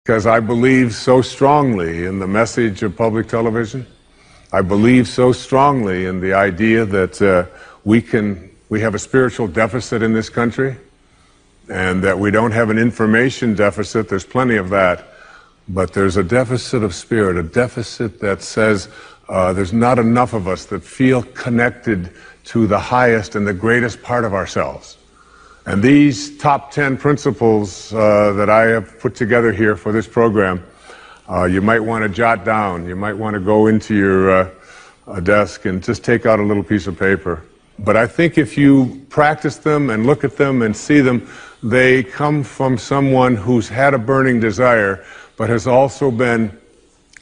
because I believe so strongly in the message of public television. I believe so strongly in the idea that we have a spiritual deficit in this country, and that we don't have an information deficit. There's plenty of that, but there's a deficit of spirit, a deficit that says there's not enough of us that feel connected to the highest and the greatest part of ourselves. And these top 10 principles that I have put together here for this program, you might want to jot down. You might want to go into your desk and just take out a little piece of paper. But I think if you practice them and look at them and see them, they come from someone who's had a burning desire, but has also been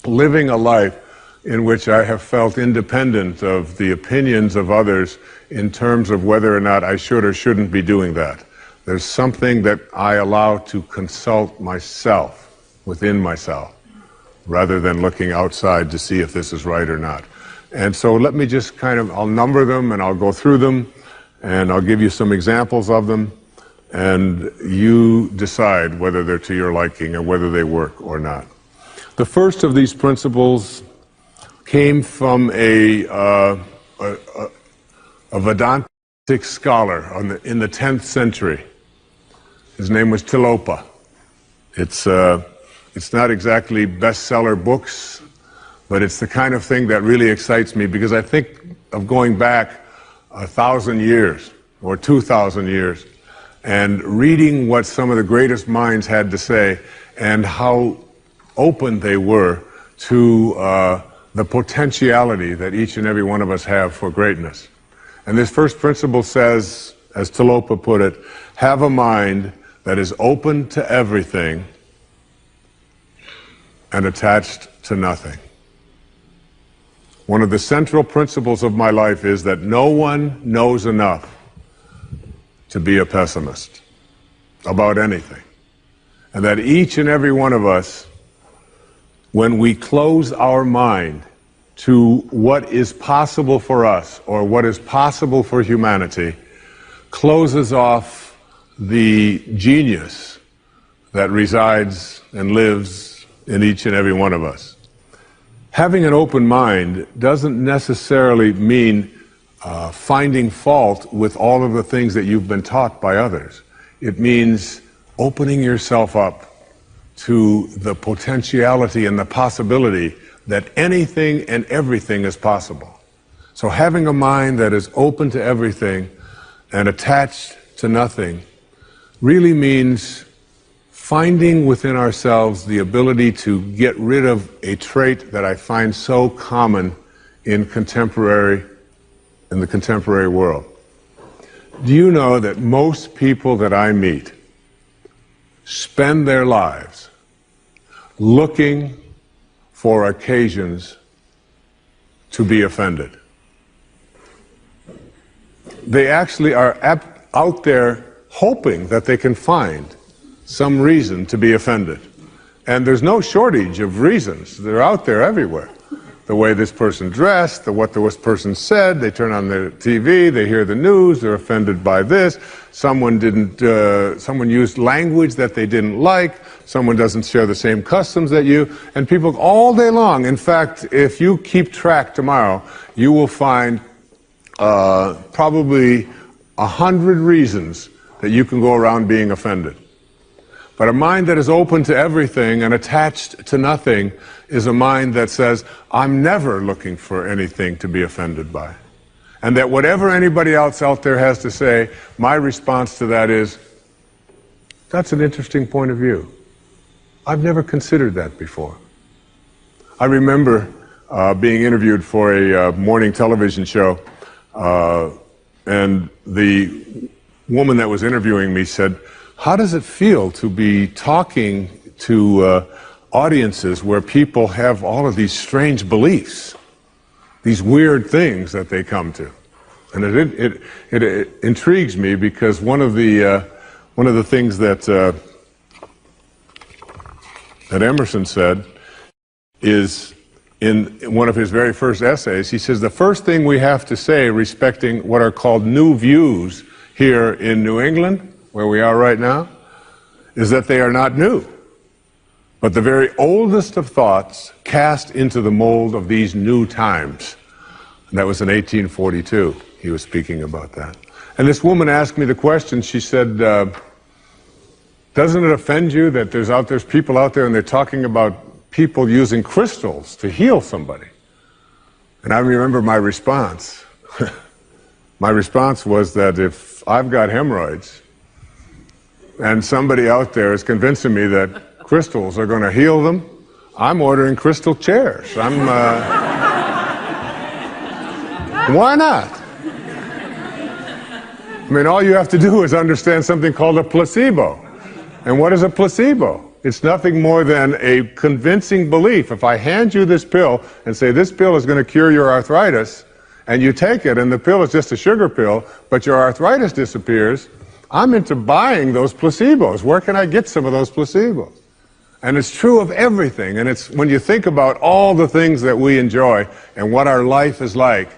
living a life in which I have felt independent of the opinions of others in terms of whether or not I should or shouldn't be doing that. There's something that I allow to consult myself, within myself, rather than looking outside to see if this is right or not. And so let me just I'll number them and I'll go through them and I'll give you some examples of them, and you decide whether they're to your liking or whether they work or not. The first of these principles came from a Vedantic scholar in the 10th century. His name was Tilopa. It's not exactly bestseller books, but it's the kind of thing that really excites me, because I think of going back 1,000 years or 2,000 years and reading what some of the greatest minds had to say and how open they were to the potentiality that each and every one of us have for greatness. And this first principle says, as Tilopa put it, have a mind that is open to everything and attached to nothing. One of the central principles of my life is that no one knows enough to be a pessimist about anything. And that each and every one of us, when we close our mind to what is possible for us or what is possible for humanity, closes off the genius that resides and lives in each and every one of us. Having an open mind doesn't necessarily mean finding fault with all of the things that you've been taught by others. It means opening yourself up to the potentiality and the possibility that anything and everything is possible. So having a mind that is open to everything and attached to nothing really means finding within ourselves the ability to get rid of a trait that I find so common in the contemporary world. Do you know that most people that I meet spend their lives looking for occasions to be offended? They actually are out there hoping that they can find some reason to be offended. And there's no shortage of reasons. They're out there everywhere. The way this person dressed, what this person said, they turn on the TV, they hear the news, they're offended by this, someone used language that they didn't like, someone doesn't share the same customs that you, and people all day long. In fact, if you keep track tomorrow, you will find probably 100 reasons that you can go around being offended. But a mind that is open to everything and attached to nothing is a mind that says, I'm never looking for anything to be offended by. And that whatever anybody else out there has to say, my response to that is, that's an interesting point of view. I've never considered that before. I remember being interviewed for a morning television show, and the woman that was interviewing me said, how does it feel to be talking to audiences where people have all of these strange beliefs, these weird things that they come to? And it intrigues me, because one of the things that Emerson said is, in one of his very first essays, he says, the first thing we have to say respecting what are called new views here in New England, where we are right now, is that they are not new, but the very oldest of thoughts cast into the mold of these new times. And that was in 1842. He was speaking about that. And this woman asked me the question, she said, doesn't it offend you that there's people out there and they're talking about people using crystals to heal somebody? And I remember my response. My response was that if I've got hemorrhoids and somebody out there is convincing me that crystals are going to heal them, I'm ordering crystal chairs. Why not? I mean, all you have to do is understand something called a placebo. And what is a placebo? It's nothing more than a convincing belief. If I hand you this pill and say this pill is going to cure your arthritis, and you take it and the pill is just a sugar pill, but your arthritis disappears, I'm into buying those placebos. Where can I get some of those placebos? And it's true of everything. And it's when you think about all the things that we enjoy and what our life is like,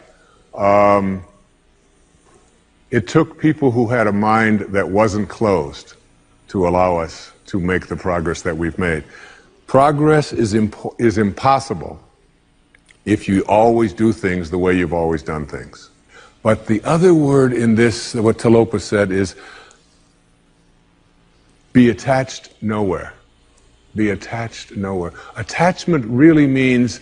it took people who had a mind that wasn't closed to allow us to make the progress that we've made. Progress is impossible if you always do things the way you've always done things. But the other word in this, what Talopa said, is be attached nowhere. Be attached nowhere. Attachment really means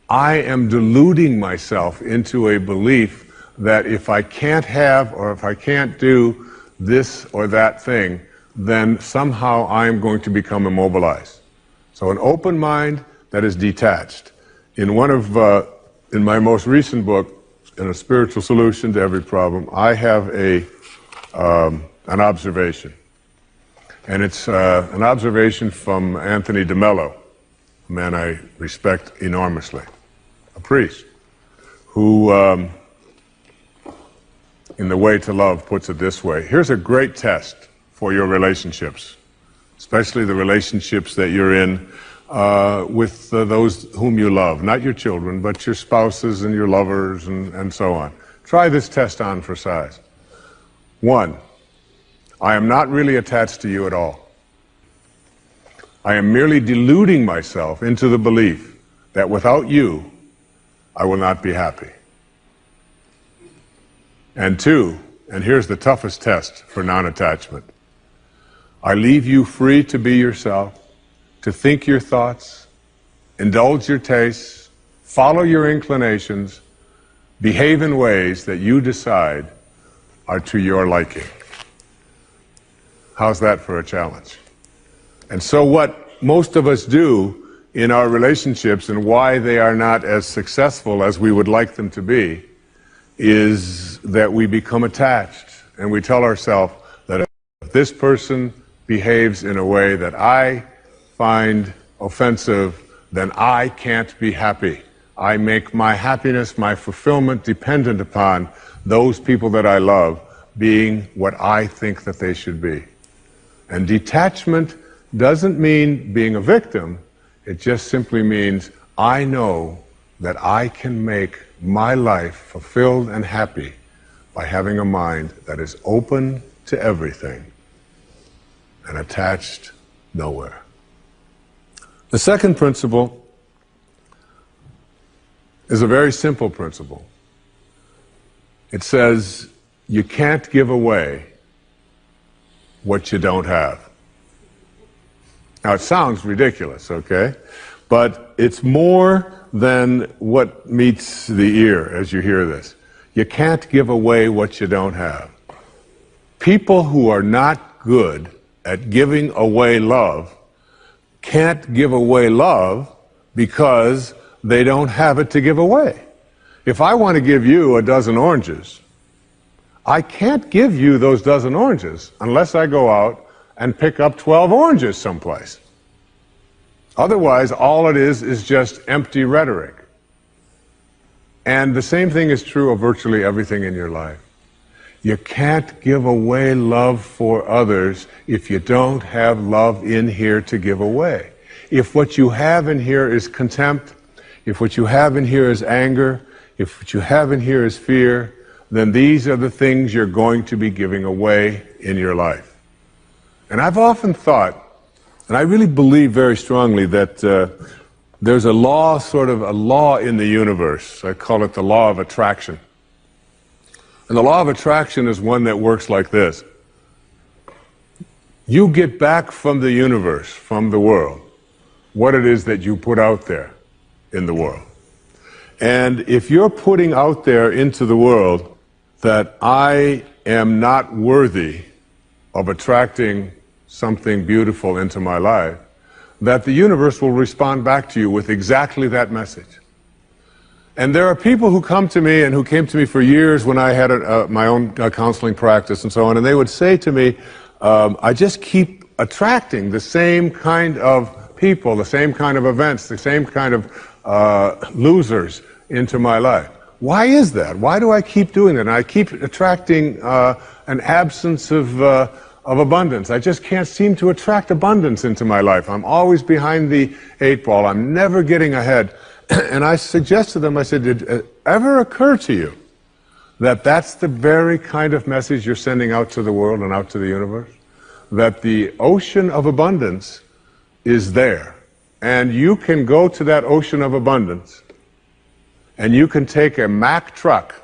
I am deluding myself into a belief that if I can't have or if I can't do this or that thing, then somehow I am going to become immobilized. So an open mind that is detached. In my most recent book, in A Spiritual Solution to Every Problem, I have an observation. And it's an observation from Anthony DeMello, a man I respect enormously, a priest, who, in The Way to Love, puts it this way. Here's a great test for your relationships, especially the relationships that you're in with those whom you love, not your children, but your spouses and your lovers and so on. Try this test on for size. 1, I am not really attached to you at all. I am merely deluding myself into the belief that without you, I will not be happy. And 2, and here's the toughest test for non-attachment, I leave you free to be yourself, to think your thoughts, indulge your tastes, follow your inclinations, behave in ways that you decide are to your liking. How's that for a challenge? And so what most of us do in our relationships and why they are not as successful as we would like them to be is that we become attached and we tell ourselves that if this person behaves in a way that I find offensive, then I can't be happy. I make my happiness, my fulfillment dependent upon those people that I love being what I think that they should be. And detachment doesn't mean being a victim. It just simply means I know that I can make my life fulfilled and happy by having a mind that is open to everything and attached nowhere. The second principle is a very simple principle. It says you can't give away what you don't have. Now it sounds ridiculous, okay? But it's more than what meets the ear as you hear this. You can't give away what you don't have. People who are not good at giving away love can't give away love because they don't have it to give away. If I want to give you a dozen oranges, I can't give you those dozen oranges unless I go out and pick up 12 oranges someplace. Otherwise, all it is just empty rhetoric. And the same thing is true of virtually everything in your life. You can't give away love for others if you don't have love in here to give away. If what you have in here is contempt, if what you have in here is anger, if what you have in here is fear, then these are the things you're going to be giving away in your life. And I've often thought And I really believe very strongly that there's a law, sort of a law in the universe. I call it the law of attraction. And the law of attraction is one that works like this. You get back from the universe, from the world, what it is that you put out there in the world. And if you're putting out there into the world that I am not worthy of attracting something beautiful into my life, that the universe will respond back to you with exactly that message. And there are people who come to me and who came to me for years when I had my own counseling practice and so on, and they would say to me, I just keep attracting the same kind of people, the same kind of events, the same kind of losers into my life. Why is that? Why do I keep doing that? And I keep attracting an absence of abundance. I just can't seem to attract abundance into my life. I'm always behind the 8 ball. I'm never getting ahead. And I suggest to them, I said, did it ever occur to you that that's the very kind of message you're sending out to the world and out to the universe? That the ocean of abundance is there. And you can go to that ocean of abundance and you can take a Mack truck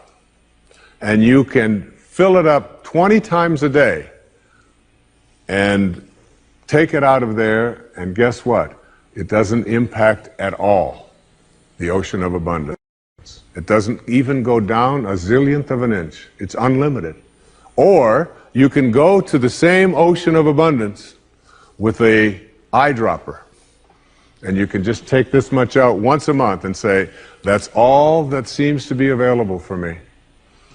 and you can fill it up 20 times a day and take it out of there, and guess what? It doesn't impact at all the ocean of abundance. It doesn't even go down a zillionth of an inch. It's unlimited. Or you can go to the same ocean of abundance with a eyedropper, and you can just take this much out once a month and say, that's all that seems to be available for me.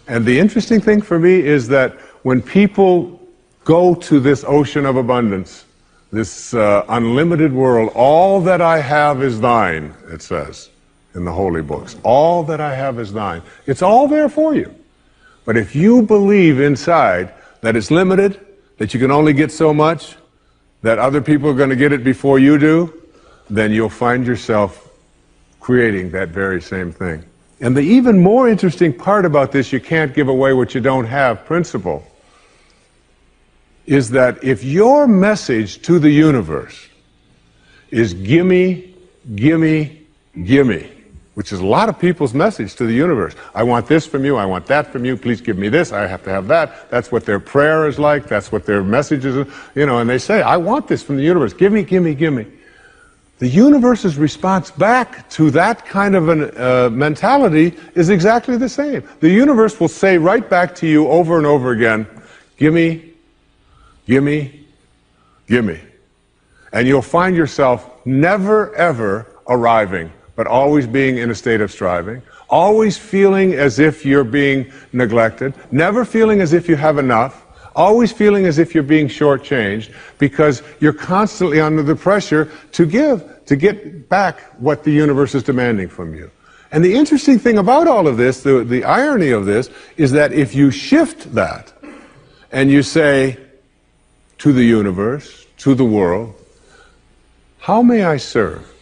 And the interesting thing for me is that when people go to this ocean of abundance, this unlimited world, all that I have is thine, it says in the holy books. All that I have is thine. It's all there for you. But if you believe inside that it's limited, that you can only get so much, that other people are going to get it before you do, then you'll find yourself creating that very same thing. And the even more interesting part about this, you can't give away what you don't have principle, is that if your message to the universe is gimme, gimme, gimme, which is a lot of people's message to the universe. I want this from you, I want that from you, please give me this, I have to have that. That's what their prayer is like, that's what their message is, and they say, I want this from the universe, give me, give me, give me. The universe's response back to that kind of a mentality is exactly the same. The universe will say right back to you over and over again, gimme, gimme, gimme. And you'll find yourself never ever arriving, but always being in a state of striving, always feeling as if you're being neglected, never feeling as if you have enough, always feeling as if you're being shortchanged, because you're constantly under the pressure to give, to get back what the universe is demanding from you. And the interesting thing about all of this, the irony of this, is that if you shift that and you say to the universe, to the world, how may I serve?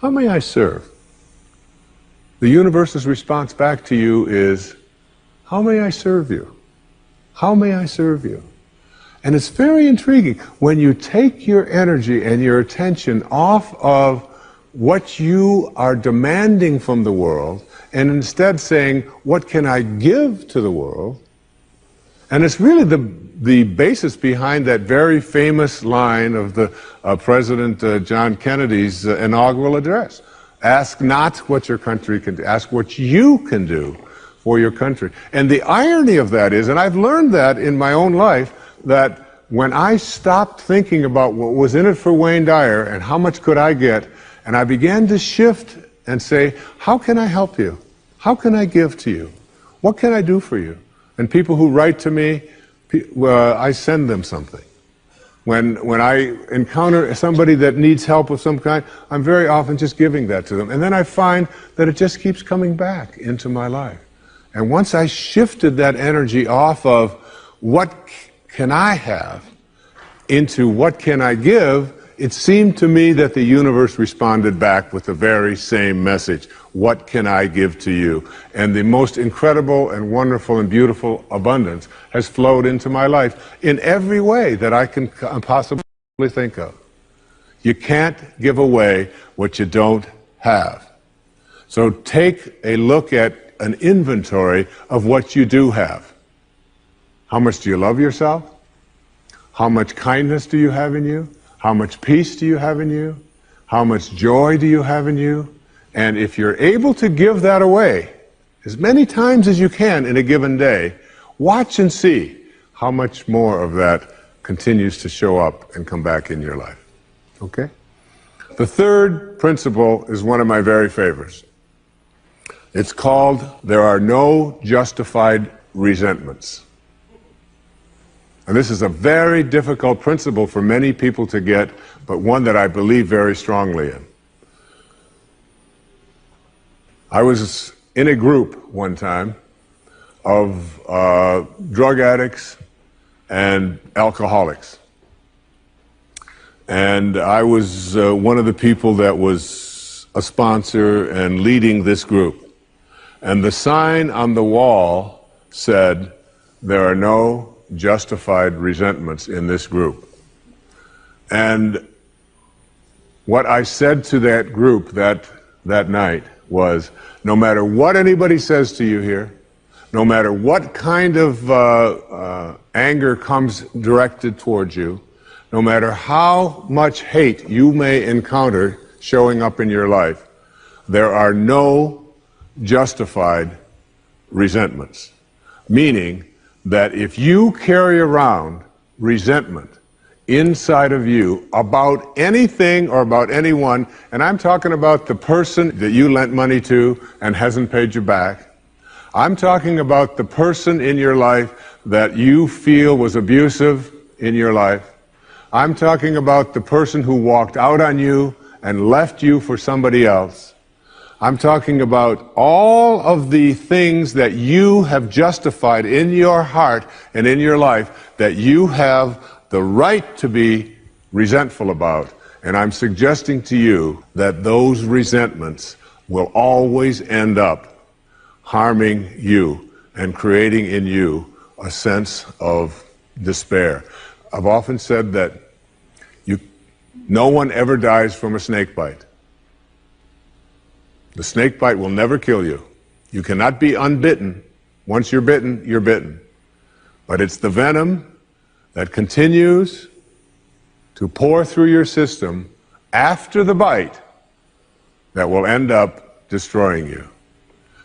How may I serve? The universe's response back to you is, how may I serve you? How may I serve you? And it's very intriguing. When you take your energy and your attention off of what you are demanding from the world, and instead saying, what can I give to the world? And it's really the basis behind that very famous line of the President John Kennedy's inaugural address. Ask not what your country can do, ask what you can do for your country. And the irony of that is, and I've learned that in my own life, that when I stopped thinking about what was in it for Wayne Dyer and how much could I get, and I began to shift and say, how can I help you? How can I give to you? What can I do for you? And people who write to me, I send them something. When I encounter somebody that needs help of some kind, I'm very often just giving that to them. And then I find that it just keeps coming back into my life. And once I shifted that energy off of what can I have into what can I give, it seemed to me that the universe responded back with the very same message. What can I give to you? And the most incredible and wonderful and beautiful abundance has flowed into my life in every way that I can possibly think of. You can't give away what you don't have. So take a look at an inventory of what you do have. How much do you love yourself? How much kindness do you have in you? How much peace do you have in you? How much joy do you have in you? And if you're able to give that away as many times as you can in a given day, watch and see how much more of that continues to show up and come back in your life. Okay? The third principle is one of my very favorites. It's called, there are no justified resentments. And this is a very difficult principle for many people to get, but one that I believe very strongly in. I was in a group one time of drug addicts and alcoholics. And I was one of the people that was a sponsor and leading this group. And the sign on the wall said, there are no justified resentments in this group. And what I said to that group that night was, no matter what anybody says to you here, no matter what kind of anger comes directed towards you, no matter how much hate you may encounter showing up in your life, there are no justified resentments. Meaning that if you carry around resentment inside of you about anything or about anyone, and I'm talking about the person that you lent money to and hasn't paid you back, I'm talking about the person in your life that you feel was abusive in your life, I'm talking about the person who walked out on you and left you for somebody else, I'm talking about all of the things that you have justified in your heart and in your life that you have the right to be resentful about. And I'm suggesting to you that those resentments will always end up harming you and creating in you a sense of despair. I've often said that no one ever dies from a snake bite. The snake bite will never kill you. You cannot be unbitten. Once you're bitten, you're bitten. But it's the venom that continues to pour through your system after the bite that will end up destroying you.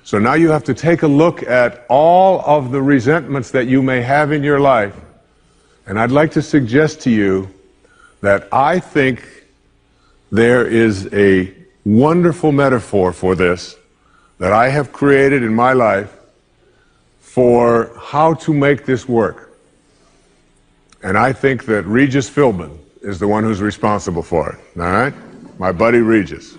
So now you have to take a look at all of the resentments that you may have in your life. And I'd like to suggest to you that I think there is a wonderful metaphor for this that I have created in my life for how to make this work. And I think that Regis Philbin is the one who's responsible for it. All right? My buddy Regis.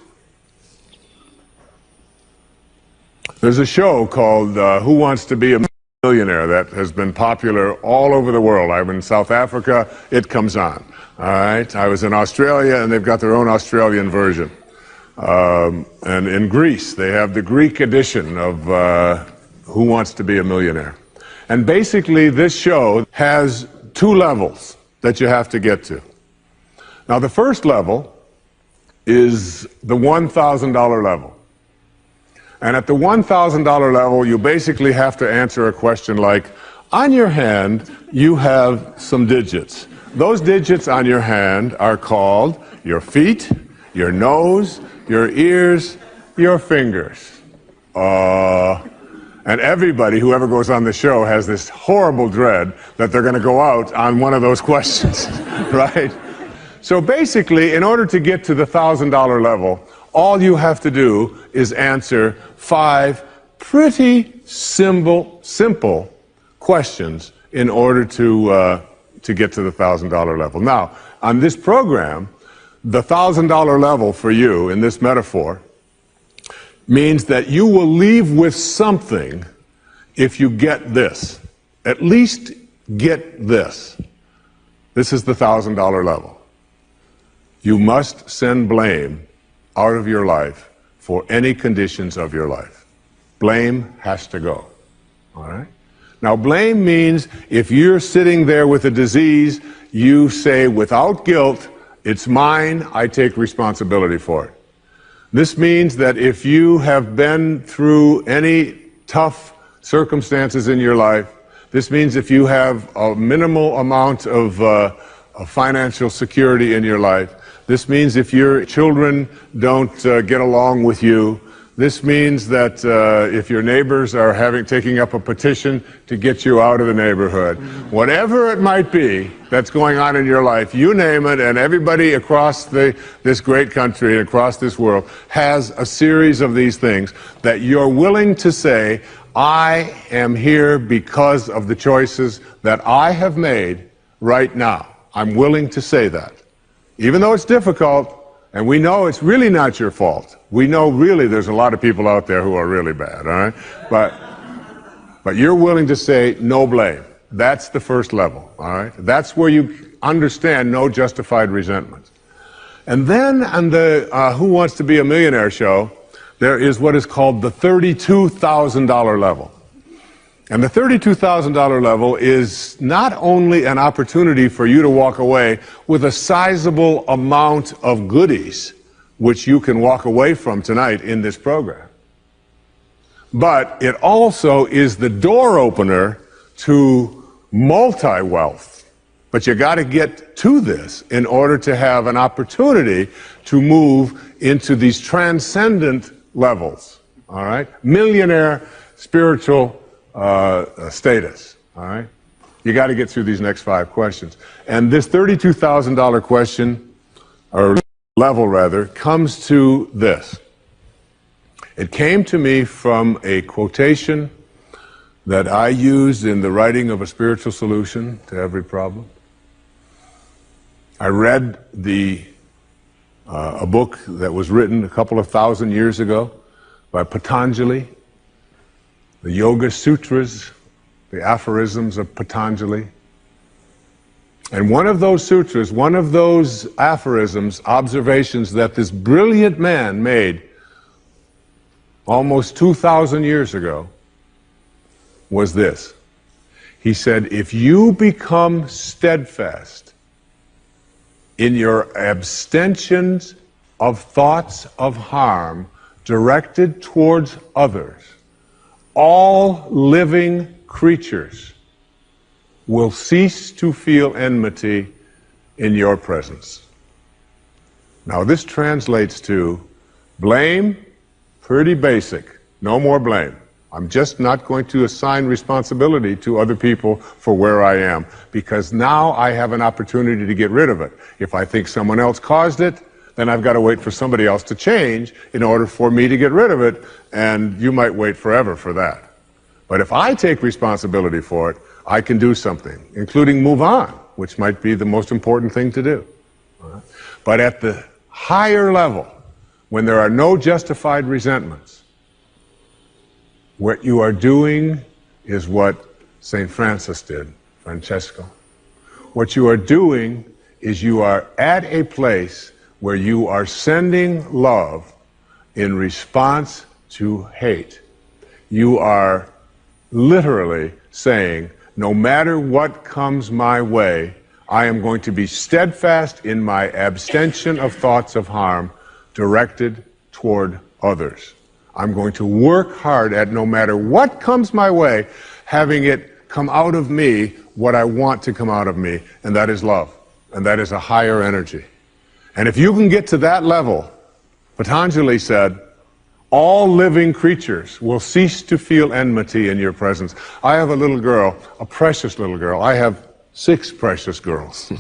There's a show called Who Wants to Be a Millionaire that has been popular all over the world. I'm in South Africa, it comes on. All right? I was in Australia, and they've got their own Australian version. And in Greece, they have the Greek edition of Who Wants to Be a Millionaire. And basically, this show has two levels that you have to get to. Now, the first level is the $1,000 level. And at the $1,000 level, you basically have to answer a question like, on your hand, you have some digits. Those digits on your hand are called your feet, your nose, your ears, your fingers. And everybody who ever goes on the show has this horrible dread that they're going to go out on one of those questions, right? So basically, in order to get to the $1,000 level, all you have to do is answer 5 pretty simple questions in order to get to the $1,000 level. Now, on this program, the $1,000 level for you in this metaphor means that you will leave with something if you get this. At least get this. This is the $1,000 level. You must send blame out of your life for any conditions of your life. Blame has to go. All right? Now, blame means if you're sitting there with a disease, you say without guilt, It's mine. I take responsibility for it. This means that if you have been through any tough circumstances in your life, this means if you have a minimal amount of financial security in your life, this means if your children don't get along with you, this means that if your neighbors are taking up a petition to get you out of the neighborhood, whatever it might be that's going on in your life, you name it, and everybody across this great country and across this world has a series of these things that you're willing to say, I am here because of the choices that I have made right now. I'm willing to say that. Even though it's difficult, and we know it's really not your fault. We know really there's a lot of people out there who are really bad, all right? But you're willing to say no blame. That's the first level, all right? That's where you understand no justified resentment. And then on the Who Wants to Be a Millionaire show, there is what is called the $32,000 level. And the $32,000 level is not only an opportunity for you to walk away with a sizable amount of goodies, which you can walk away from tonight in this program, but it also is the door opener to multi-wealth. But you got to get to this in order to have an opportunity to move into these transcendent levels, all right? Millionaire spiritual status, all right? You got to get through these next 5 questions. And this $32,000 question, or level rather, comes to this. It came to me from a quotation that I used in the writing of A Spiritual Solution to Every Problem. I read a book that was written a couple of thousand years ago by Patanjali, the Yoga Sutras, the aphorisms of Patanjali. And one of those sutras, one of those aphorisms, observations that this brilliant man made almost 2,000 years ago, was this. He said, if you become steadfast in your abstentions of thoughts of harm directed towards others, all living creatures will cease to feel enmity in your presence. Now this translates to blame, pretty basic, no more blame. I'm just not going to assign responsibility to other people for where I am, because now I have an opportunity to get rid of it. If I think someone else caused it, then I've got to wait for somebody else to change in order for me to get rid of it, and you might wait forever for that. But if I take responsibility for it, I can do something, including move on, which might be the most important thing to do. But at the higher level, when there are no justified resentments, what you are doing is what St. Francis did, Francesco. What you are doing is you are at a place where you are sending love in response to hate. You are literally saying, no matter what comes my way, I am going to be steadfast in my abstention of thoughts of harm directed toward others. I'm going to work hard at, no matter what comes my way, having it come out of me what I want to come out of me, and that is love, and that is a higher energy. And if you can get to that level, Patanjali said, all living creatures will cease to feel enmity in your presence. I have a little girl, a precious little girl. I have 6 precious girls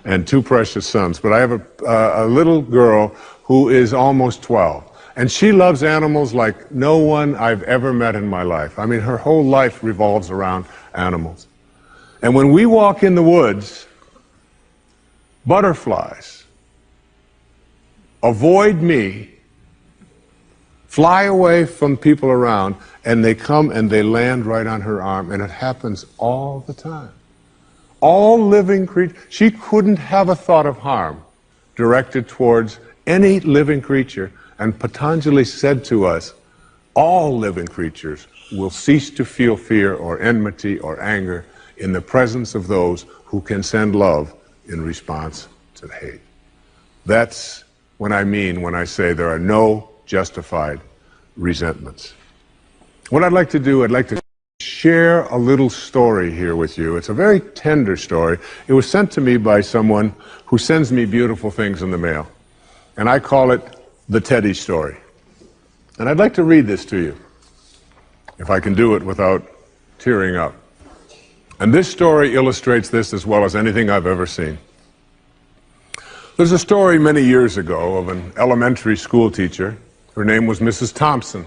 and 2 precious sons, but I have a little girl who is almost 12. And she loves animals like no one I've ever met in my life. I mean, her whole life revolves around animals. And when we walk in the woods, butterflies avoid me, fly away from people around, and they come and they land right on her arm, and it happens all the time. All living creatures, she couldn't have a thought of harm directed towards any living creature. And Patanjali said to us, all living creatures will cease to feel fear or enmity or anger in the presence of those who can send love in response to hate. That's what I mean when I say there are no justified resentments. What I'd like to do, I'd like to share a little story here with you. It's a very tender story. It was sent to me by someone who sends me beautiful things in the mail. And I call it the Teddy story. And I'd like to read this to you, if I can do it without tearing up. And this story illustrates this as well as anything I've ever seen. There's a story many years ago of an elementary school teacher. Her name was Mrs. Thompson.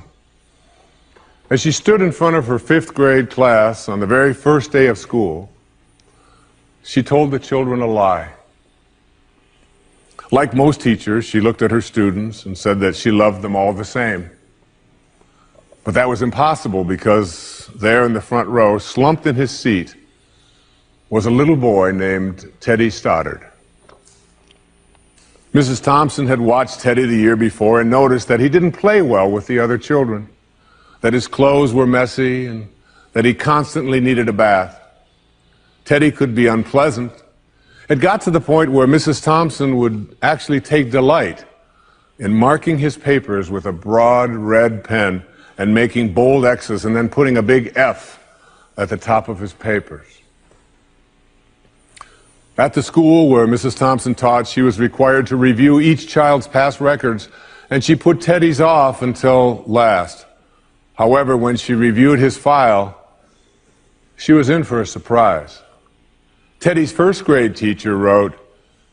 As she stood in front of her 5th grade class on the very first day of school, she told the children a lie. Like most teachers, she looked at her students and said that she loved them all the same. But that was impossible because there in the front row, slumped in his seat, was a little boy named Teddy Stoddard. Mrs. Thompson had watched Teddy the year before and noticed that he didn't play well with the other children, that his clothes were messy, and that he constantly needed a bath. Teddy could be unpleasant. It got to the point where Mrs. Thompson would actually take delight in marking his papers with a broad red pen and making bold X's and then putting a big F at the top of his papers. At the school where Mrs. Thompson taught, she was required to review each child's past records, and she put Teddy's off until last. However, when she reviewed his file, she was in for a surprise. Teddy's 1st grade teacher wrote,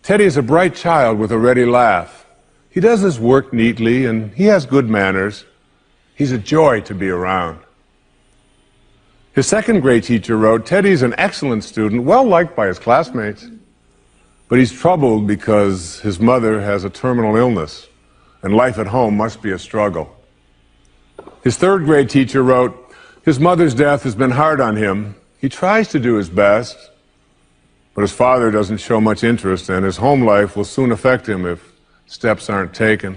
"Teddy is a bright child with a ready laugh. He does his work neatly and he has good manners. He's a joy to be around." His 2nd grade teacher wrote, "Teddy's an excellent student, well liked by his classmates, but he's troubled because his mother has a terminal illness and life at home must be a struggle." His 3rd grade teacher wrote, "His mother's death has been hard on him. He tries to do his best, but his father doesn't show much interest, and his home life will soon affect him if steps aren't taken."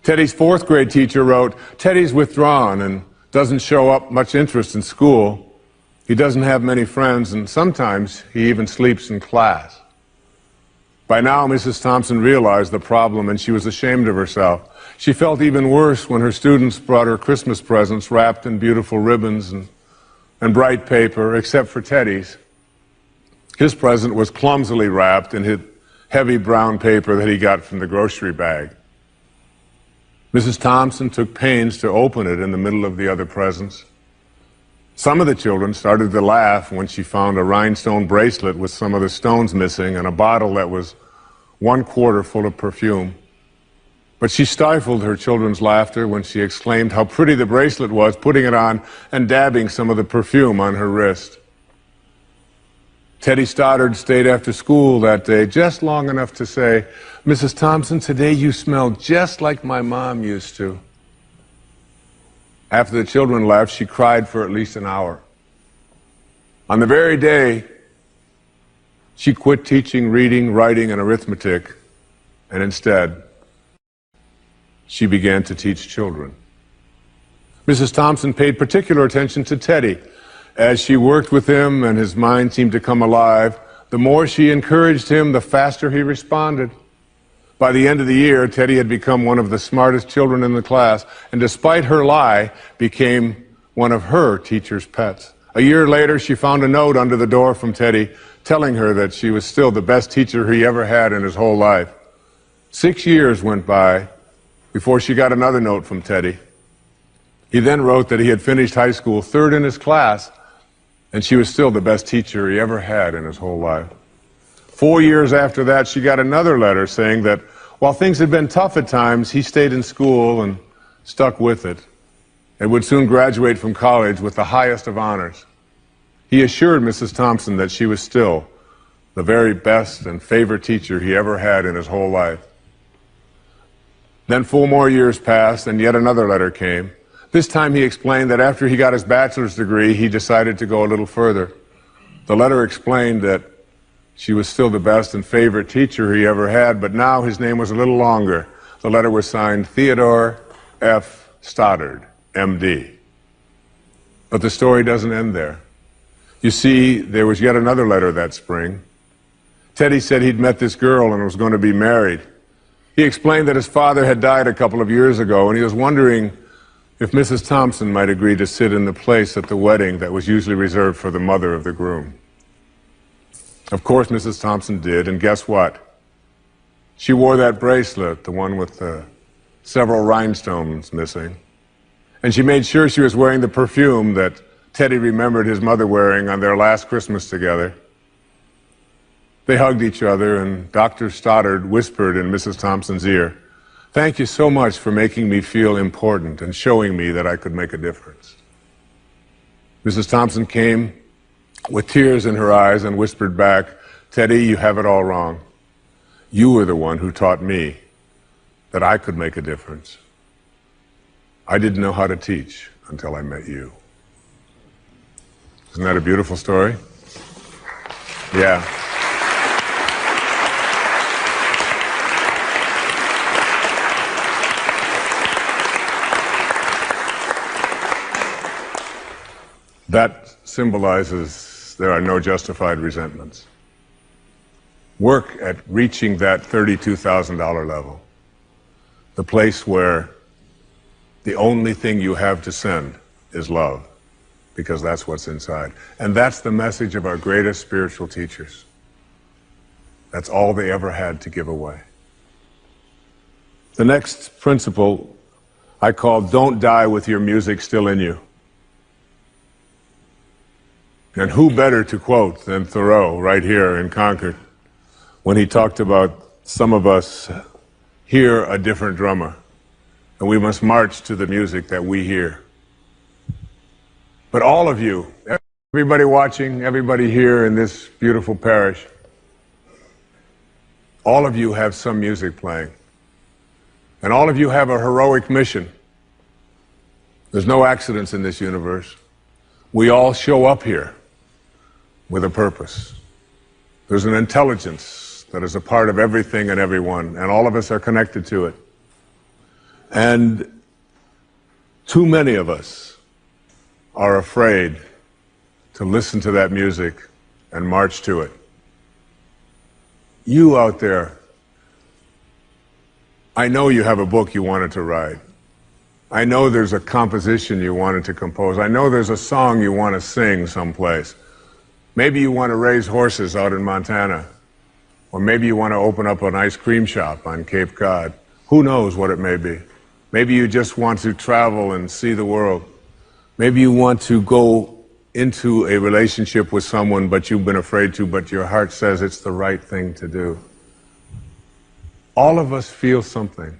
Teddy's 4th grade teacher wrote, "Teddy's withdrawn and doesn't show up much interest in school. He doesn't have many friends, and sometimes he even sleeps in class." By now, Mrs. Thompson realized the problem, and she was ashamed of herself. She felt even worse when her students brought her Christmas presents wrapped in beautiful ribbons and bright paper, except for Teddy's. His present was clumsily wrapped in heavy brown paper that he got from the grocery bag. Mrs. Thompson took pains to open it in the middle of the other presents. Some of the children started to laugh when she found a rhinestone bracelet with some of the stones missing and a bottle that was 1/4 full of perfume. But she stifled her children's laughter when she exclaimed how pretty the bracelet was, putting it on and dabbing some of the perfume on her wrist. Teddy Stoddard stayed after school that day just long enough to say, "Mrs. Thompson, today you smell just like my mom used to." After the children left, she cried for at least an hour. On the very day, she quit teaching reading, writing, and arithmetic, and instead, she began to teach children. Mrs. Thompson paid particular attention to Teddy. As she worked with him and his mind seemed to come alive, the more she encouraged him, the faster he responded. By the end of the year, Teddy had become one of the smartest children in the class, and despite her lie, became one of her teacher's pets. A year later, she found a note under the door from Teddy telling her that she was still the best teacher he ever had in his whole life. 6 years went by before she got another note from Teddy. He then wrote that he had finished high school 3rd in his class, and she was still the best teacher he ever had in his whole life. 4 years after that, she got another letter saying that while things had been tough at times, he stayed in school and stuck with it, and would soon graduate from college with the highest of honors. He assured Mrs. Thompson that she was still the very best and favorite teacher he ever had in his whole life. Then 4 more years passed, and yet another letter came. This time he explained that after he got his bachelor's degree, he decided to go a little further. The letter explained that she was still the best and favorite teacher he ever had, but now his name was a little longer. The letter was signed Theodore F. Stoddard, M.D. But the story doesn't end there. You see, there was yet another letter that spring. Teddy said he'd met this girl and was going to be married. He explained that his father had died a couple of years ago, and he was wondering if Mrs. Thompson might agree to sit in the place at the wedding that was usually reserved for the mother of the groom. Of course, Mrs. Thompson did, and guess what? She wore that bracelet, the one with several rhinestones missing. And she made sure she was wearing the perfume that Teddy remembered his mother wearing on their last Christmas together. They hugged each other, and Dr. Stoddard whispered in Mrs. Thompson's ear, "Thank you so much for making me feel important and showing me that I could make a difference." Mrs. Thompson came with tears in her eyes and whispered back, "Teddy, you have it all wrong. You were the one who taught me that I could make a difference. I didn't know how to teach until I met you." Isn't that a beautiful story? Yeah. That symbolizes there are no justified resentments. Work at reaching that $32,000 level, the place where the only thing you have to send is love, because that's what's inside. And that's the message of our greatest spiritual teachers. That's all they ever had to give away. The next principle I call "Don't die with your music still in you." And who better to quote than Thoreau right here in Concord when he talked about some of us hear a different drummer, and we must march to the music that we hear. But all of you, everybody watching, everybody here in this beautiful parish, all of you have some music playing. And all of you have a heroic mission. There's no accidents in this universe. We all show up here with a purpose. There's an intelligence that is a part of everything and everyone, and all of us are connected to it. And too many of us are afraid to listen to that music and march to it. You out there, I know you have a book you wanted to write. I know there's a composition you wanted to compose. I know there's a song you want to sing someplace. Maybe you want to raise horses out in Montana. Or maybe you want to open up an ice cream shop on Cape Cod. Who knows what it may be? Maybe you just want to travel and see the world. Maybe you want to go into a relationship with someone, but you've been afraid to, but your heart says it's the right thing to do. All of us feel something.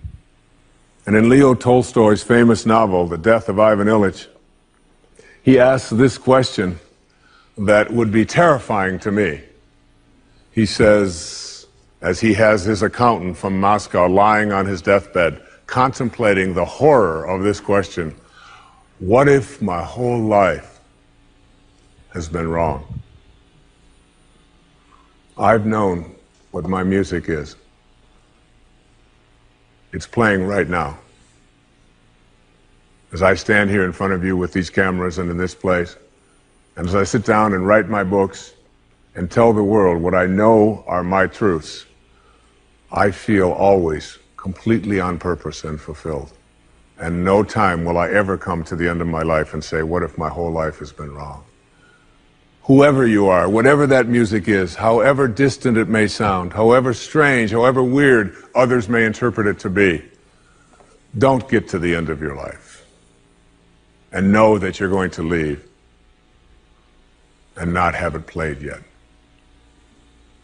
And in Leo Tolstoy's famous novel, The Death of Ivan Ilyich, he asks this question that would be terrifying to me. He says, as he has his accountant from Moscow lying on his deathbed, contemplating the horror of this question, what if my whole life has been wrong? I've known what my music is. It's playing right now. As I stand here in front of you with these cameras and in this place, and as I sit down and write my books and tell the world what I know are my truths, I feel always completely on purpose and fulfilled. And no time will I ever come to the end of my life and say, what if my whole life has been wrong? Whoever you are, whatever that music is, however distant it may sound, however strange, however weird others may interpret it to be, don't get to the end of your life and know that you're going to leave and not have it played yet.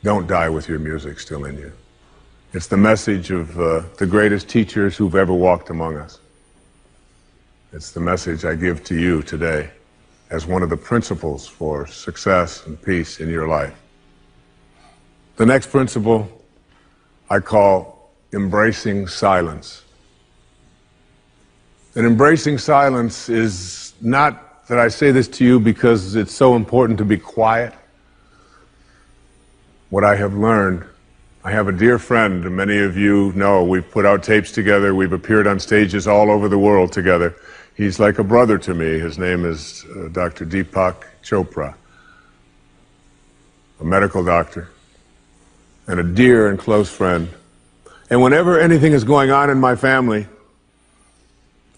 Don't die with your music still in you. It's the message of the greatest teachers who've ever walked among us. It's the message I give to you today as one of the principles for success and peace in your life. The next principle I call embracing silence. And embracing silence is not that I say this to you because it's so important to be quiet. What I have learned, I have a dear friend, many of you know, we've put out tapes together, we've appeared on stages all over the world together. He's like a brother to me. His name is Dr. Deepak Chopra, a medical doctor. and a dear and close friend. And whenever anything is going on in my family,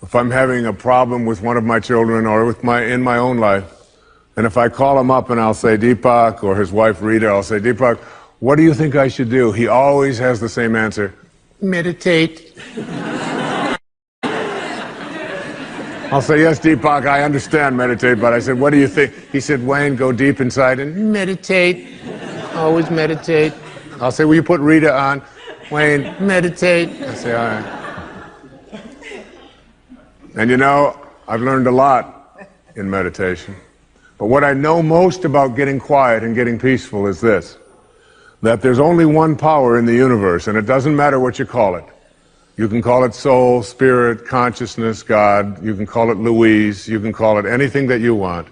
if I'm having a problem with one of my children or in my own life, and if I call him up and I'll say, Deepak, or his wife Rita, I'll say, Deepak, what do you think I should do? He always has the same answer: meditate. I'll say, yes, Deepak, I understand meditate, but I said, what do you think? He said, Wayne, go deep inside and meditate. Always meditate. I'll say, will you put Rita on? Wayne, meditate. I say, all right. And you know, I've learned a lot in meditation. But what I know most about getting quiet and getting peaceful is this: that there's only one power in the universe, and it doesn't matter what you call it. You can call it soul, spirit, consciousness, God. You can call it Louise. You can call it anything that you want.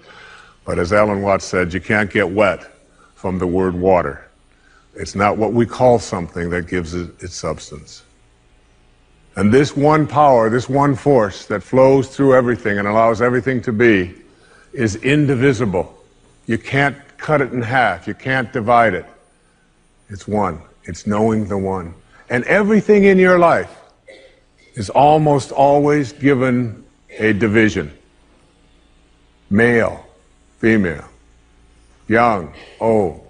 But as Alan Watts said, you can't get wet from the word water. It's not what we call something that gives it its substance. And this one power, this one force that flows through everything and allows everything to be, is indivisible. You can't cut it in half. You can't divide it. It's one. It's knowing the one. And everything in your life is almost always given a division. Male, female, young, old,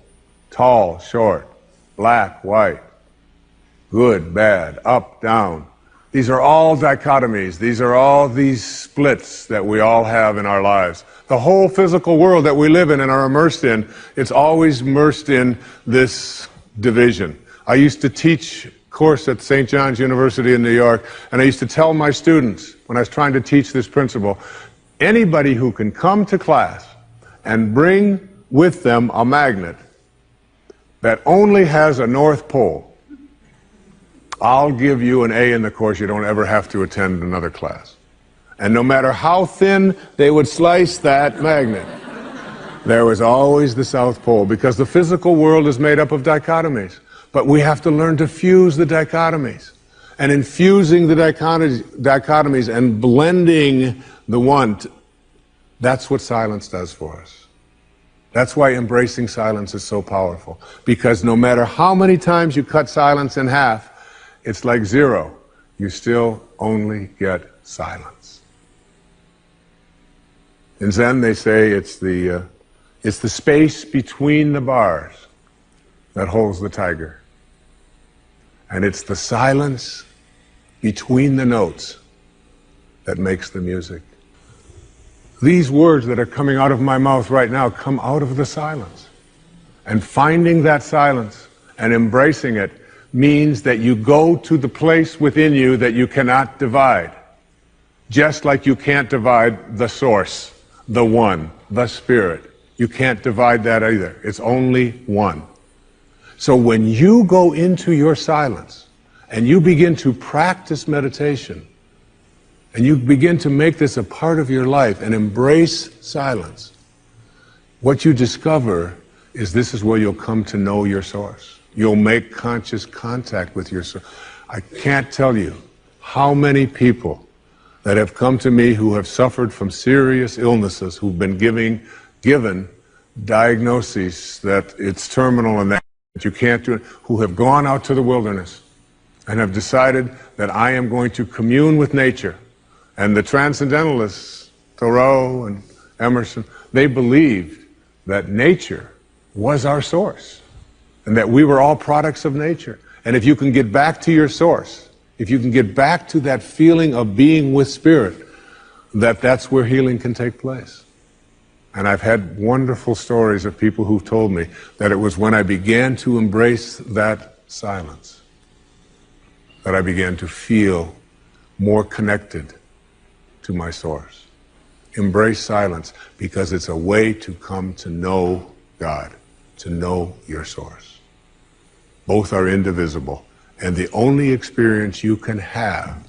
tall, short, black, white, good, bad, up, down. These are all dichotomies. These are all these splits that we all have in our lives. The whole physical world that we live in and are immersed in, it's always immersed in this division. I used to teach a course at St. John's University in New York, and I used to tell my students, when I was trying to teach this principle, anybody who can come to class and bring with them a magnet that only has a North Pole, I'll give you an A in the course. You don't ever have to attend another class. And no matter how thin they would slice that magnet, there was always the South Pole, because the physical world is made up of dichotomies. But we have to learn to fuse the dichotomies. And in fusing the dichotomies and blending the one, that's what silence does for us. That's why embracing silence is so powerful. Because no matter how many times you cut silence in half, it's like zero. You still only get silence. In Zen, they say it's the space between the bars that holds the tiger. And it's the silence between the notes that makes the music. These words that are coming out of my mouth right now come out of the silence. And finding that silence and embracing it means that you go to the place within you that you cannot divide. Just like you can't divide the source, the one, the spirit. You can't divide that either. It's only one. So when you go into your silence and you begin to practice meditation and you begin to make this a part of your life and embrace silence, what you discover is this is where you'll come to know your source. You'll make conscious contact with your source. I can't tell you how many people that have come to me who have suffered from serious illnesses, who've been given diagnoses that it's terminal and that you can't do it, who have gone out to the wilderness and have decided that I am going to commune with nature. And the transcendentalists, Thoreau and Emerson, they believed that nature was our source and that we were all products of nature. And if you can get back to your source, if you can get back to that feeling of being with spirit, that's where healing can take place. And I've had wonderful stories of people who've told me that it was when I began to embrace that silence that I began to feel more connected to my source. Embrace silence because it's a way to come to know God, to know your source. Both are indivisible. And the only experience you can have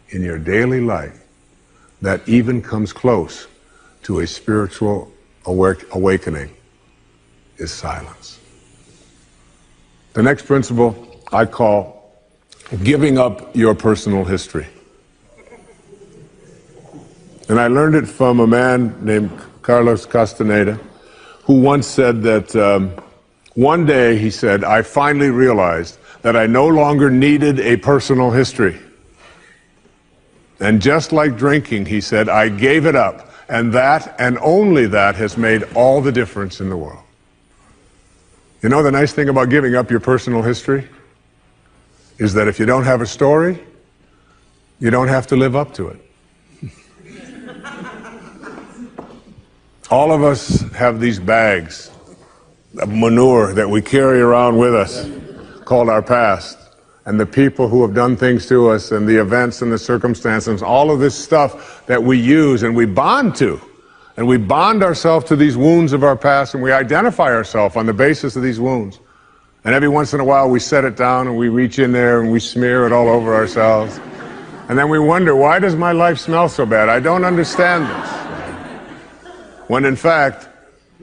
in your daily life that even comes close to a spiritual awakening is silence. The next principle I call giving up your personal history. And I learned it from a man named Carlos Castaneda, who once said that One day, he said, I finally realized that I no longer needed a personal history. And just like drinking, he said, I gave it up. And that, and only that, has made all the difference in the world. You know the nice thing about giving up your personal history? Is that if you don't have a story, you don't have to live up to it. All of us have these bags of manure that we carry around with us called our past, and the people who have done things to us, and the events and the circumstances, all of this stuff that we use and we bond to. And we bond ourselves to these wounds of our past, and we identify ourselves on the basis of these wounds. And every once in a while we set it down and we reach in there and we smear it all over ourselves. And then we wonder, why does my life smell so bad? I don't understand this. When in fact,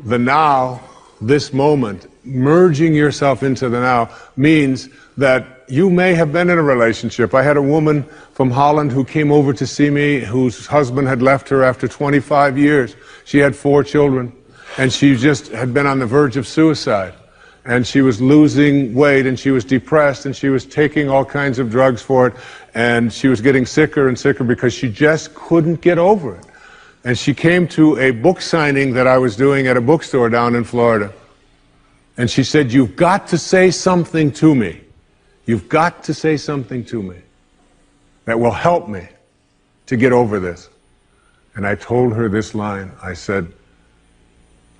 the now, this moment, merging yourself into the now, means that you may have been in a relationship. I had a woman from Holland who came over to see me, whose husband had left her after 25 years. She had 4 children, and she just had been on the verge of suicide. And she was losing weight, and she was depressed, and she was taking all kinds of drugs for it, and she was getting sicker and sicker because she just couldn't get over it. And she came to a book signing that I was doing at a bookstore down in Florida. And she said, you've got to say something to me. You've got to say something to me that will help me to get over this. And I told her this line. I said,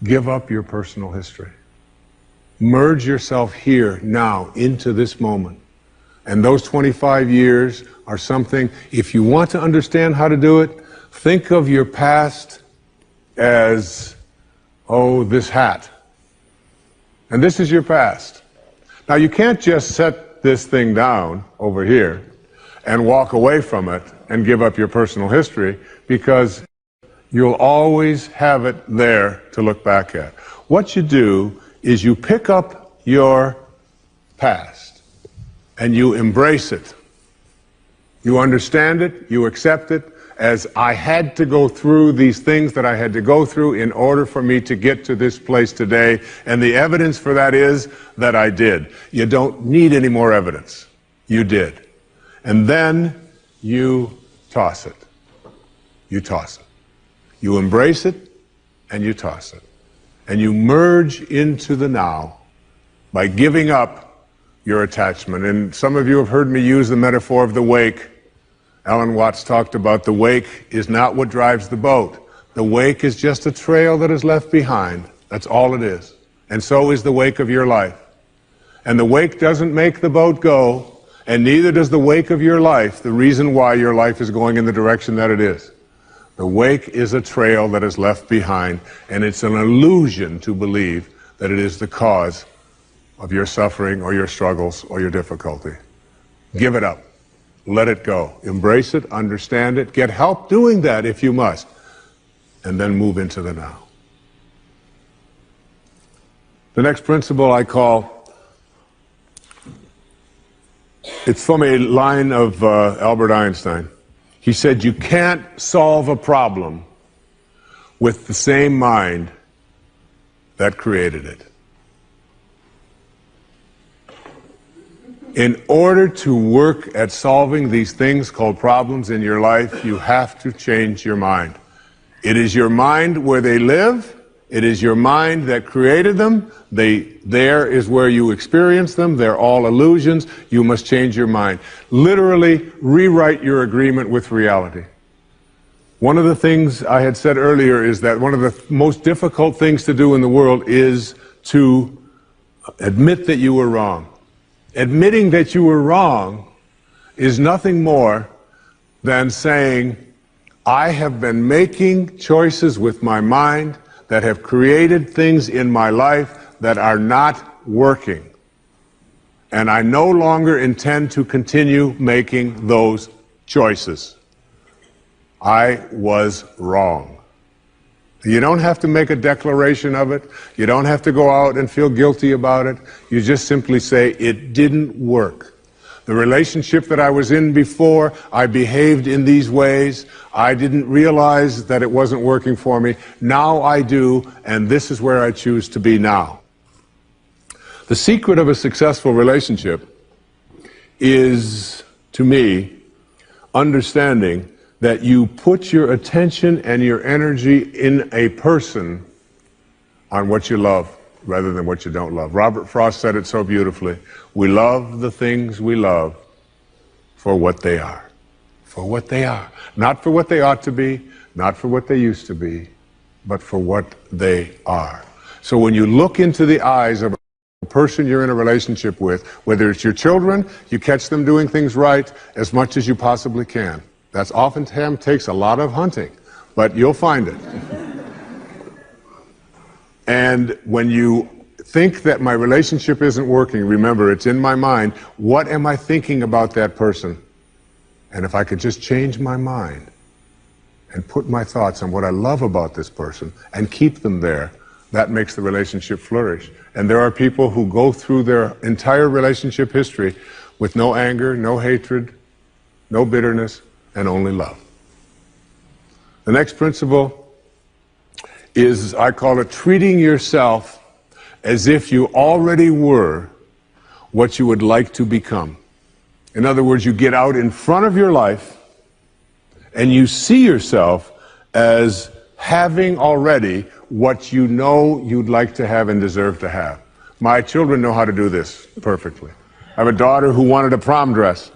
give up your personal history. Merge yourself here, now, into this moment. And those 25 years are something, if you want to understand how to do it, think of your past as, oh, this hat. And this is your past. Now, you can't just set this thing down over here and walk away from it and give up your personal history, because you'll always have it there to look back at. What you do is you pick up your past and you embrace it. You understand it, you accept it, as I had to go through these things that I had to go through in order for me to get to this place today, and the evidence for that is that I did. You don't need any more evidence. You did. And then you toss it. You toss it. You embrace it, and you toss it. And you merge into the now by giving up your attachment. And some of you have heard me use the metaphor of the wake. Alan Watts talked about the wake is not what drives the boat. The wake is just a trail that is left behind. That's all it is. And so is the wake of your life. And the wake doesn't make the boat go, and neither does the wake of your life the reason why your life is going in the direction that it is. The wake is a trail that is left behind, and it's an illusion to believe that it is the cause of your suffering or your struggles or your difficulty. Give it up. Let it go. Embrace it, understand it, get help doing that if you must, and then move into the now. The next principle I call, it's from a line of Albert Einstein. He said, you can't solve a problem with the same mind that created it. In order to work at solving these things called problems in your life, you have to change your mind. It is your mind where they live. It is your mind that created them. There is where you experience them. They're all illusions. You must change your mind. Literally rewrite your agreement with reality. One of the things I had said earlier is that one of the most difficult things to do in the world is to admit that you were wrong. Admitting that you were wrong is nothing more than saying, I have been making choices with my mind that have created things in my life that are not working. And I no longer intend to continue making those choices. I was wrong. You don't have to make a declaration of it. You don't have to go out and feel guilty about it. You just simply say, it didn't work. The relationship that I was in before, I behaved in these ways. I didn't realize that it wasn't working for me. Now I do, and this is where I choose to be now. The secret of a successful relationship is, to me, understanding that you put your attention and your energy in a person on what you love rather than what you don't love. Robert Frost said it so beautifully. We love the things we love for what they are. For what they are. Not for what they ought to be, not for what they used to be, but for what they are. So when you look into the eyes of a person you're in a relationship with, whether it's your children, you catch them doing things right as much as you possibly can. That's oftentimes takes a lot of hunting, but you'll find it. And when you think that my relationship isn't working, remember, it's in my mind. What am I thinking about that person? And if I could just change my mind and put my thoughts on what I love about this person and keep them there, that makes the relationship flourish. And there are people who go through their entire relationship history with no anger, no hatred, no bitterness, and only love. The next principle is, I call it, treating yourself as if you already were what you would like to become. In other words, you get out in front of your life and you see yourself as having already what you know you'd like to have and deserve to have. My children know how to do this perfectly. I have a daughter who wanted a prom dress,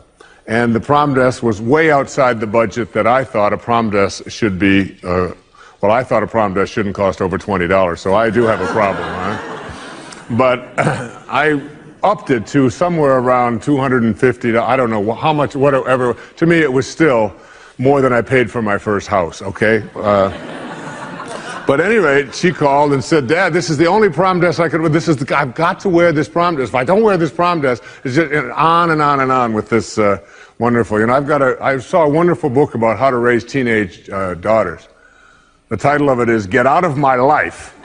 and the prom dress was way outside the budget that I thought a prom dress should be. Well, I thought a prom dress shouldn't cost over $20, so I do have a problem, right? But I upped it to somewhere around $250. I don't know how much, whatever. To me, it was still more than I paid for my first house, okay? But at any rate, she called and said, Dad, this is the only prom dress I could wear. I've got to wear this prom dress. If I don't wear this prom dress, it's just on and on and on with this wonderful. You know, I saw a wonderful book about how to raise teenage daughters. The title of it is Get Out of My Life,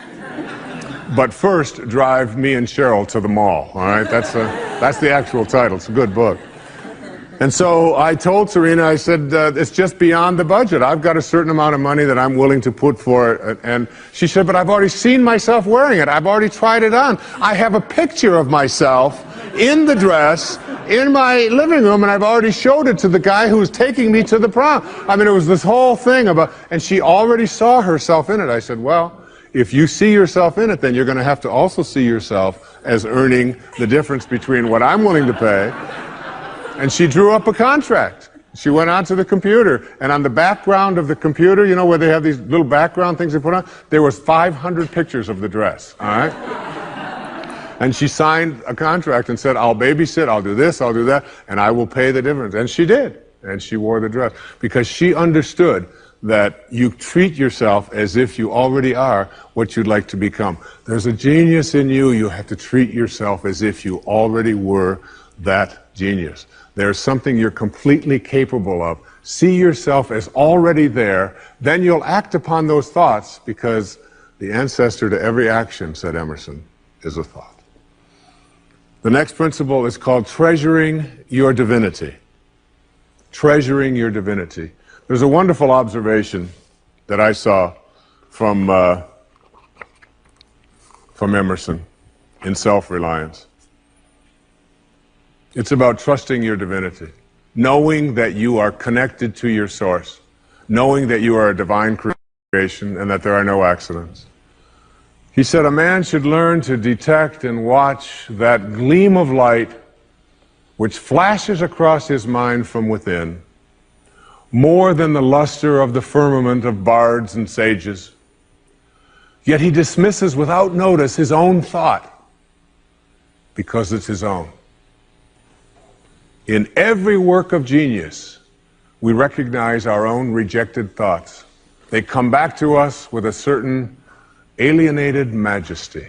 but first drive me and Cheryl to the mall. All right, that's the actual title. It's a good book. And so I told Serena, I said, it's just beyond the budget. I've got a certain amount of money that I'm willing to put for it. And she said, but I've already seen myself wearing it. I've already tried it on. I have a picture of myself in the dress in my living room, and I've already showed it to the guy who was taking me to the prom. I mean, it was this whole thing about, and she already saw herself in it. I said, well, if you see yourself in it, then you're going to have to also see yourself as earning the difference between what I'm willing to pay. And she drew up a contract. She went onto the computer, and on the background of the computer, you know, where they have these little background things they put on, there was 500 pictures of the dress, all right? And she signed a contract and said, I'll babysit, I'll do this, I'll do that, and I will pay the difference. And she did. And she wore the dress because she understood that you treat yourself as if you already are what you'd like to become. There's a genius in you. You have to treat yourself as if you already were that genius. There's something you're completely capable of. See yourself as already there. Then you'll act upon those thoughts, because the ancestor to every action, said Emerson, is a thought. The next principle is called treasuring your divinity. Treasuring your divinity. There's a wonderful observation that I saw from Emerson in Self-Reliance. It's about trusting your divinity, knowing that you are connected to your source, knowing that you are a divine creation and that there are no accidents. He said, a man should learn to detect and watch that gleam of light which flashes across his mind from within, more than the luster of the firmament of bards and sages. Yet he dismisses without notice his own thought, because it's his own. In every work of genius, we recognize our own rejected thoughts. They come back to us with a certain alienated majesty.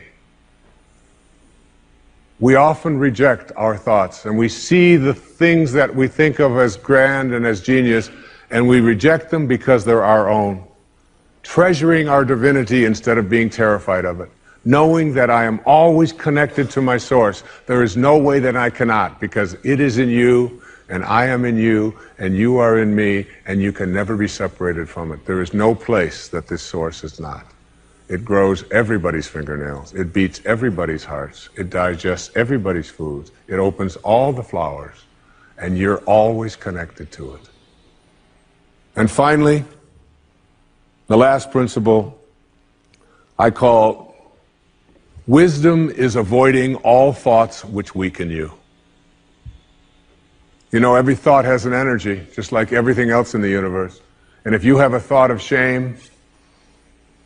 We often reject our thoughts, and we see the things that we think of as grand and as genius, and we reject them because they're our own. Treasuring our divinity instead of being terrified of it. Knowing that I am always connected to my source. There is no way that I cannot, because it is in you, and I am in you, and you are in me, and you can never be separated from it. There is no place that this source is not. It grows everybody's fingernails. It beats everybody's hearts. It digests everybody's foods. It opens all the flowers. And you're always connected to it. And finally, the last principle I call wisdom is avoiding all thoughts which weaken you. You know, every thought has an energy, just like everything else in the universe. And if you have a thought of shame,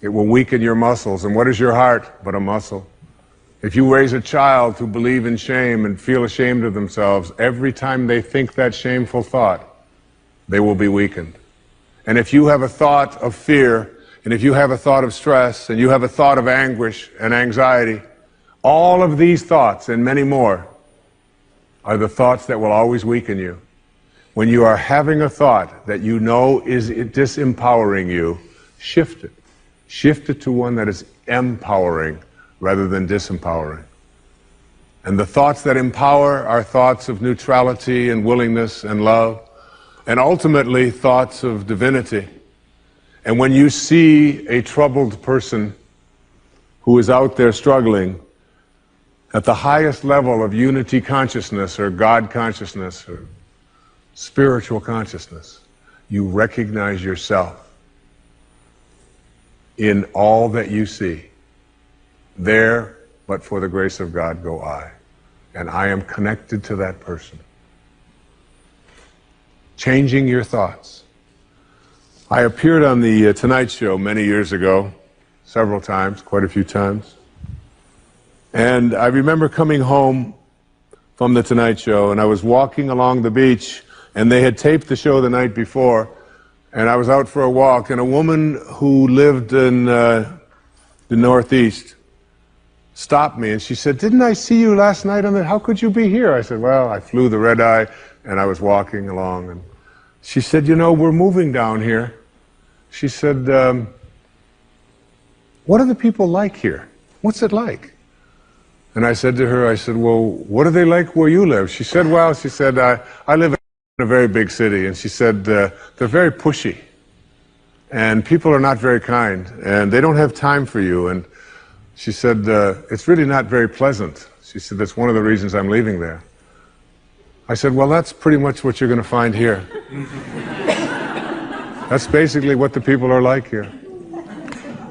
it will weaken your muscles. And what is your heart but a muscle? If you raise a child who believe in shame and feel ashamed of themselves, every time they think that shameful thought, they will be weakened. And if you have a thought of fear, and if you have a thought of stress, and you have a thought of anguish and anxiety, all of these thoughts and many more are the thoughts that will always weaken you. When you are having a thought that you know is disempowering you, shift it. Shift it to one that is empowering rather than disempowering. And the thoughts that empower are thoughts of neutrality and willingness and love, and ultimately thoughts of divinity. And when you see a troubled person who is out there struggling at the highest level of unity consciousness or God consciousness or spiritual consciousness, you recognize yourself in all that you see. There, but for the grace of God, go I. And I am connected to that person. Changing your thoughts. I appeared on the Tonight Show many years ago, several times, quite a few times. And I remember coming home from the Tonight Show, and I was walking along the beach, and they had taped the show the night before, and I was out for a walk, and a woman who lived in the Northeast stopped me, and she said, "Didn't I see you last night on the, how could you be here?" I said, "Well, I flew the red eye, and I was walking along." And she said, "You know, we're moving down here." She said, "What are the people like here? What's it like?" And I said to her, I said, "Well, what are they like where you live?" She said, "Well," she said, I live in a very big city." And she said, "They're very pushy. And people are not very kind. And they don't have time for you." And she said, "It's really not very pleasant." She said, "That's one of the reasons I'm leaving there." I said, "Well, that's pretty much what you're going to find here." That's basically what the people are like here.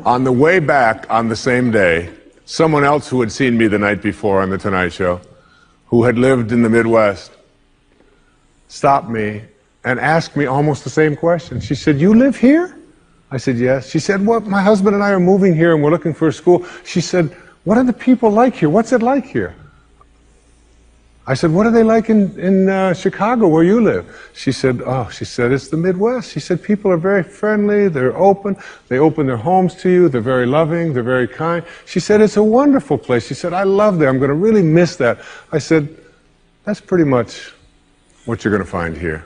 On the way back on the same day, someone else who had seen me the night before on the Tonight Show, who had lived in the Midwest, stopped me and asked me almost the same question. She said, "You live here?" I said, "Yes." She said, "Well, my husband and I are moving here and we're looking for a school." She said, "What are the people like here? What's it like here?" I said, "What are they like in Chicago where you live?" She said, "It's the Midwest." She said, "People are very friendly, they're open, they open their homes to you, they're very loving, they're very kind." She said, "It's a wonderful place." She said, "I love that, I'm going to really miss that." I said, "That's pretty much what you're going to find here."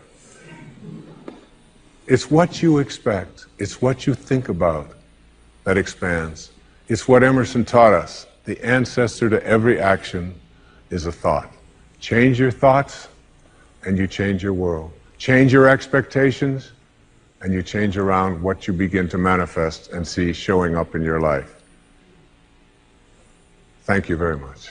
It's what you expect, it's what you think about that expands. It's what Emerson taught us. The ancestor to every action is a thought. Change your thoughts, and you change your world. Change your expectations, and you change around what you begin to manifest and see showing up in your life. Thank you very much.